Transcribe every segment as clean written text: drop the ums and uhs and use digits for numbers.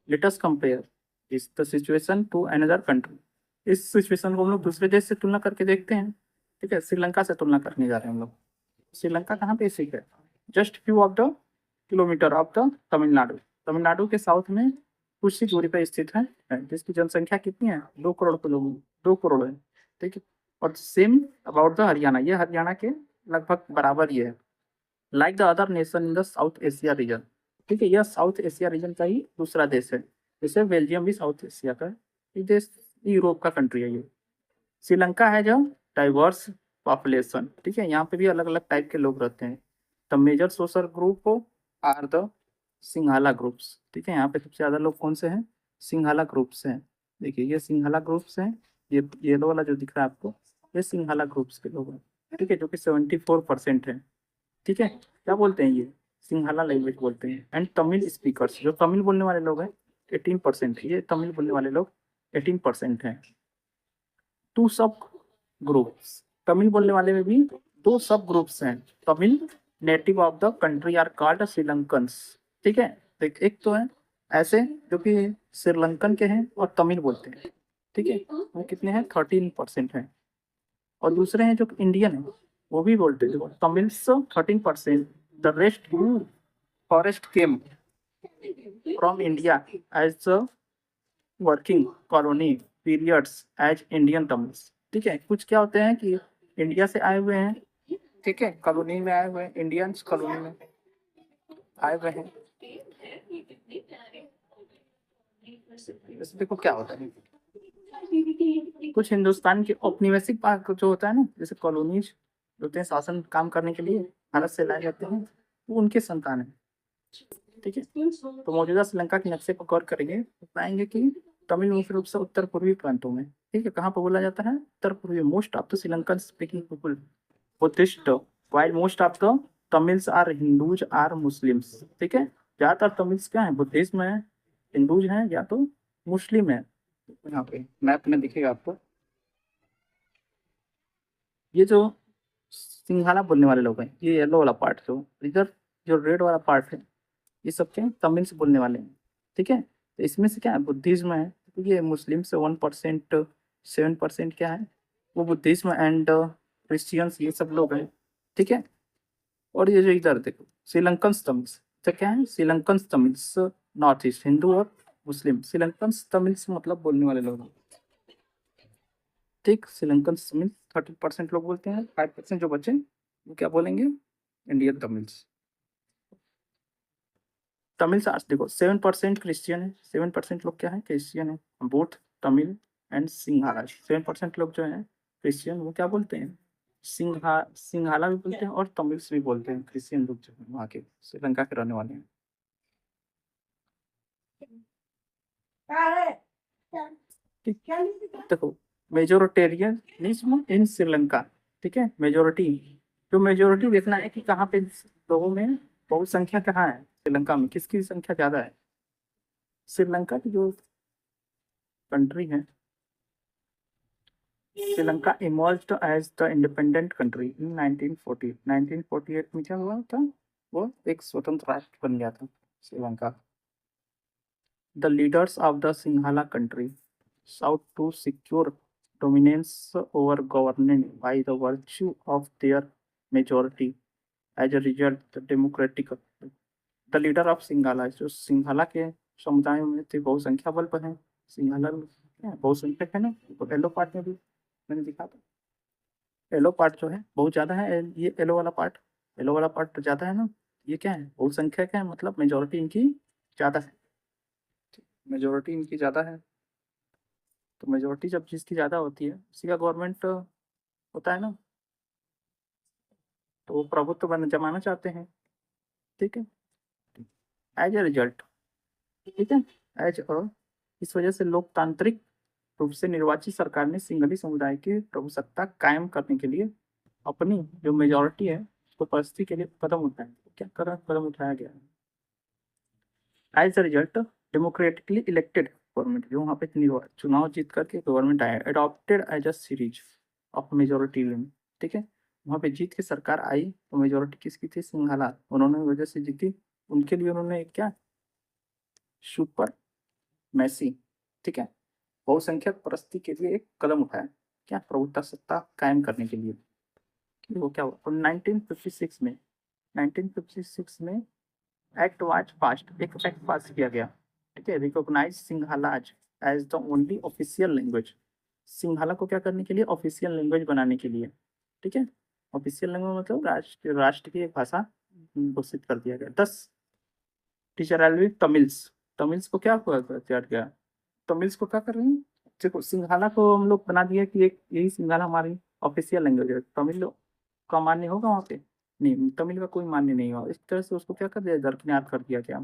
Late us compare इस the situation to another country. इस situation को हम लोग दूसरे देश से तुलना करके देखते हैं। ठीक है, श्रीलंका से तुलना करने जा रहे हैं हम लोग। श्रीलंका कहाँ पे स्थित है? Just few of the kilometre of the Tamil Nadu. Tamil Nadu के साउथ में कुछ ही दूरी पर स्थित है, जिसकी जनसंख्या कितनी है? 2 करोड़ किलो, 2 करोड़ है। ठीक है, और सेम अबाउट द हरियाणा, ये हरियाणा के लगभग बराबर ही है। Like the other nation in the south Asia region. ठीक है, यह साउथ एशिया रीजन का ही दूसरा देश है। जैसे बेल्जियम भी साउथ एशिया का है, ये देश यूरोप का कंट्री है ये। श्रीलंका है जो डाइवर्स पॉपुलेशन। ठीक है, यहाँ पे भी अलग अलग टाइप के लोग रहते हैं। The major social group are the Sinhala groups. ठीक है, यहाँ पे सबसे ज्यादा लोग कौन से हैं? सिंघाला ग्रुप्स हैं। देखिए ये सिंघाला ग्रुप्स हैं, ये येलो वाला जो दिख रहा है आपको, ये सिंघाला ग्रुप्स के लोग हैं। ठीक है, जो कि 74% है। ठीक है, क्या बोलते हैं ये? सिंहाला लैंग्वेज बोलते हैं। एंड तमिल स्पीकर्स, जो तमिल बोलने वाले लोग हैं 18%, ये तमिल बोलने वाले लोग 18% हैं। टू सब ग्रुप्स, तमिल बोलने वाले में भी 2 सब ग्रुप्स हैं। Tamil native of the country are called Sri Lankans. ठीक है, देख एक तो है ऐसे जो कि श्रीलंकन के हैं और तमिल बोलते हैं। ठीक है, वो कितने हैं? 13% हैं। और दूसरे हैं जो इंडियन है, वो भी बोलते हैं Tamils 13%। The rest forest came from India as a working colony periods as Indian Tamils. ठीक है, कुछ क्या होते हैं कि इंडिया से आए हुए हैं। ठीक है, कॉलोनी में आए हुए हैं, इंडियंस कॉलोनी में आए हुए हैं। देखो क्या होता है, कुछ हिंदुस्तान के औपनिवेशिक पार्ट जो होता है ना, जैसे कॉलोनीज होते हैं शासन काम करने के लिए भारत से लाए जाते हैं, वो उनके संतान है। ठीक है, तो मौजूदा श्रीलंका के नक्शे पर गौर करेंगे तो पाएंगे कि तमिल मुख्य रूप से उत्तर पूर्वी प्रांतों में। ठीक है, कहाँ पर बोला जाता है? उत्तर पूर्वी। Most of the Sri Lankan speaking people Buddhist, while most of the Tamils are Hindus are Muslims। ठीक है, ज्यादातर तमिल्स क्या है? बुद्धिज्म है, हिंदूज हैं, या तो मुस्लिम है। यहाँ पे मैप में दिखेगा आपको, ये जो सिंघाला बोलने वाले लोग हैं, ये येलो वाला पार्ट, जो इधर जो रेड वाला पार्ट है, ये सब क्या है? तमिल से बोलने वाले हैं। ठीक है, तो इसमें से क्या है? बुद्धिज्म है, तो ये मुस्लिम से 1%, 7% क्या है? वो बुद्धिज्म एंड क्रिश्चियंस, ये सब लोग हैं। ठीक है, और ये जो इधर देखो श्रीलंकन तमिल्स, तो क्या है? Sri Lankan Tamils north east, Hindu और मुस्लिम। श्रीलंकन तमिल्स मतलब बोलने वाले लोग। ठीक, श्रीलंकन तमिल 30% लोग बोलते हैं, 5% जो बचे वो क्या बोलेंगे? Indian Tamils. तमिल्स आज देखो 7% क्रिश्चियन है, 7% लोग क्या है? क्रिश्चियन है। बोथ तमिल एंड सिंघाला, 7% लोग जो है क्रिश्चियन, वो क्या बोलते हैं? सिंघाला भी बोलते हैं और तमिल्स भी बोलते हैं। क्रिश्चियन लोग जो है वहाँ के श्रीलंका के रहने वाले हैं। ठीक, देखो मेजोरिटेरियनिज्म इन श्रीलंका। ठीक है, मेजोरिटी, जो मेजोरिटी देखना है कि कहाँ पे लोगों में बहुसंख्या कहाँ है श्रीलंका में, किसकी संख्या ज्यादा है। श्रीलंका की जो कंट्री है, Sri Lanka emerged as the independent country in 1940। 1948 में क्या हुआ था? वो एक स्वतंत्र राष्ट्र बन गया था Sri Lanka. The leaders of the Sinhala country sought to secure dominance over government by the virtue of their majority. As a result, the leader of Sinhala, जो सिंघाला के समुदाय में थे, बहुसंख्या बल पर है। सिंघाला बहुसंख्यक है ना, तो येलो पार्ट में भी मैंने दिखा था। येलो पार्ट जो है बहुत ज्यादा है, ये येलो वाला पार्ट तो ज्यादा है ना। ये क्या है? बहुसंख्यक है, मतलब मेजोरिटी इनकी ज्यादा है। मेजोरिटी इनकी ज्यादा है, तो मेजोरिटी जब जिसकी ज्यादा होती है उसी का गवर्नमेंट होता है ना, तो वो प्रभुत्व बन जमाना चाहते हैं। ठीक है, एज ए रिजल्ट। ठीक है, एज और इस वजह से लोकतांत्रिक रूप से निर्वाचित सरकार ने सिंघली समुदाय की प्रभुसत्ता कायम करने के लिए अपनी जो मेजोरिटी है उसको परिस्थिति के लिए कदम उठाए। क्या कदम उठाया गया? As a result democratically elected government, जो वहाँ पे चुनाव जीत करके गवर्नमेंट आया, adopted as a series of majority rule. ठीक है, वहाँ पे जीत के सरकार आई तो मेजोरिटी किसकी थी? सिंघाला, उन्होंने वजह से जीती। उनके लिए उन्होंने एक क्या सुपर मैसी, ठीक है, बहुसंख्यक परिस्थिति के लिए एक कदम उठाया, क्या, प्रभुत्व सत्ता कायम करने के लिए। वो क्या हुआ, तो 1956 में 1956 में एक्ट वाज पास्ड, एक एक्ट पास किया गया, ठीक है, recognise Sinhala as the only official language. Sinhala को क्या करने के लिए, ऑफिशियल लैंग्वेज बनाने के लिए, ठीक है, ऑफिशियल लैंग्वेज मतलब राष्ट्र की एक भाषा घोषित कर दिया गया। 10 टीचर तमिल्स, तमिल्स को क्या हुआ किया गया, तमिल्स को क्या कर रहे हैं, देखो सिंघाला को हम लोग बना दिया कि एक यही सिंघाला हमारी ऑफिशियल लैंग्वेज है, तमिल का मान्य होगा वहाँ पे, नहीं, तमिल का कोई मान्य नहीं होगा, इस तरह से उसको क्या कर दिया, दरकिनार कर दिया गया।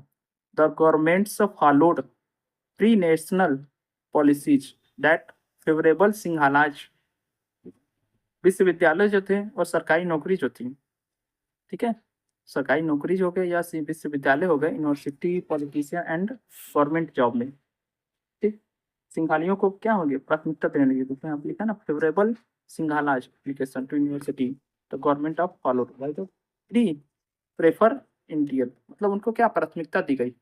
The governments followed pre national policies that favourable Sinhalas. विश्वविद्यालय जो थे और सरकारी नौकरी जो थी, ठीक है, सरकारी नौकरी हो गए या विश्वविद्यालय हो गए, university, politician and government job में, ठीक, सिंघालियों को क्या होंगे, प्राथमिकता देने लगी। तो यहाँ पे लिखा ना, favourable Sinhala application to university the government of follow भाई, तो प्री प्रेफर इंडियन, मतलब उनको क्या प्राथमिकता दी गई।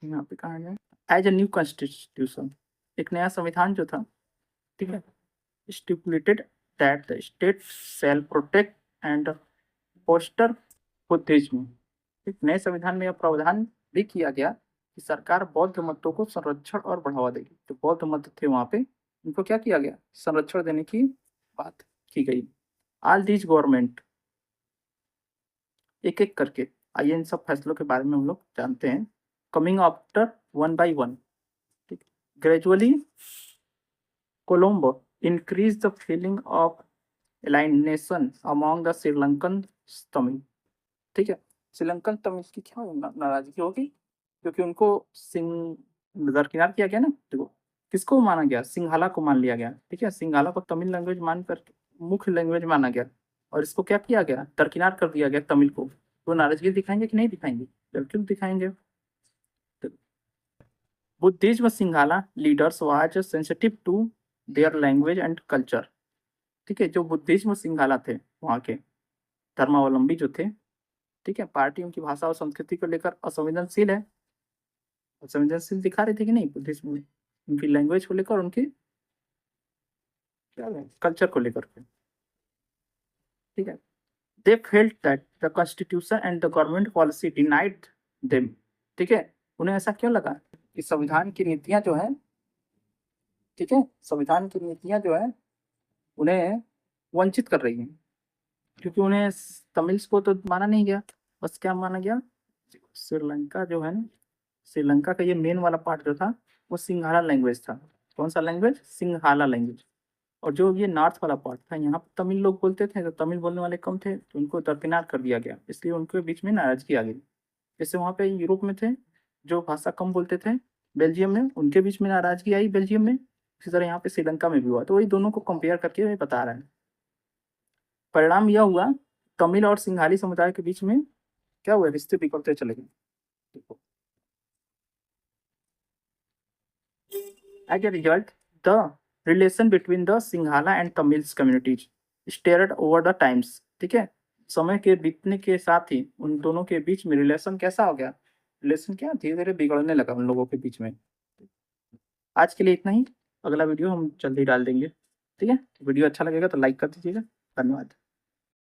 यहाँ पे कहा गया एज ए न्यू कॉन्स्टिट्यूशन, एक नया संविधान जो था, ठीक है, stipulated that the state shall protect and foster Buddhism. एक नए संविधान में यह प्रावधान भी किया गया कि सरकार बौद्ध मतों को संरक्षण और बढ़ावा देगी। जो बौद्ध मत थे वहां पे, उनको क्या किया गया, संरक्षण देने की बात की गई। ऑल दीज गवर्नमेंट, एक एक करके आइए इन सब फैसलों के बारे में हम लोग जानते हैं। Coming after one by one, ठीक, gradually Colombo increase the feeling of alienation among the Sri Lankan Tamil, ठीक है, श्रीलंकन तमिल की क्या नाराजगी होगी, क्योंकि उनको दरकिनार किया गया ना, देखो किसको माना गया, सिंघाला को मान लिया गया, ठीक है, सिंघाला को तमिल लैंग्वेज मानकर मुख्य लैंग्वेज माना गया, और इसको क्या किया गया, दरकिनार कर दिया गया तमिल को। तो नाराजगी दिखाएंगे कि नहीं दिखाएंगे, बिल्कुल दिखाएंगे। Buddhism Sinhala leaders was sensitive to their language and culture, ठीक है, जो बुद्धिज्म सिंघाला थे वहाँ के धर्मावलंबी जो थे, ठीक है, पार्टी उनकी भाषा और संस्कृति को लेकर असंवेदनशील है, असंवेदनशील दिखा रहे थे कि नहीं बुद्धिज्म में, उनकी लैंग्वेज को लेकर, उनकी क्या कल्चर को लेकर के, ठीक है। They felt that the constitution and the government policy denied them, ठीक है, उन्हें ऐसा क्यों लगा कि संविधान की नीतियां जो है, ठीक है, संविधान की नीतियां जो है उन्हें वंचित कर रही हैं, क्योंकि उन्हें तमिल्स को तो माना नहीं गया, बस क्या माना गया, श्रीलंका जो है ना, श्रीलंका का ये मेन वाला पार्ट जो था वो सिंघाला लैंग्वेज था। कौन सा लैंग्वेज, सिंघाला लैंग्वेज। और जो ये नॉर्थ वाला पार्ट था, यहाँ पर तमिल लोग बोलते थे, तो तमिल बोलने वाले कम थे, तो उनको दरकिनार कर दिया गया, इसलिए उनके बीच में नाराजगी आ गई। जैसे वहाँ पे यूरोप में थे जो भाषा कम बोलते थे, बेल्जियम में, उनके बीच में नाराजगी आई बेल्जियम में, इसी तरह यहाँ पे श्रीलंका में भी हुआ। तो वही दोनों को कंपेयर करके वही बता रहा है। परिणाम यह हुआ, तमिल और सिंघाली समुदाय के बीच में क्या हुआ, रिश्ते बिगड़ते चले गए। देखो, as a result the relation between the Sinhala and Tamils communities stared over the times, ठीक है, समय के बीतने के साथ ही उन दोनों के बीच में रिलेशन कैसा हो गया, रिलेशन क्या धीरे धीरे बिगड़ने लगा उन लोगों के बीच में। आज के लिए इतना ही, अगला वीडियो हम जल्दी डाल देंगे, ठीक है, वीडियो अच्छा लगेगा तो लाइक कर दीजिएगा, धन्यवाद।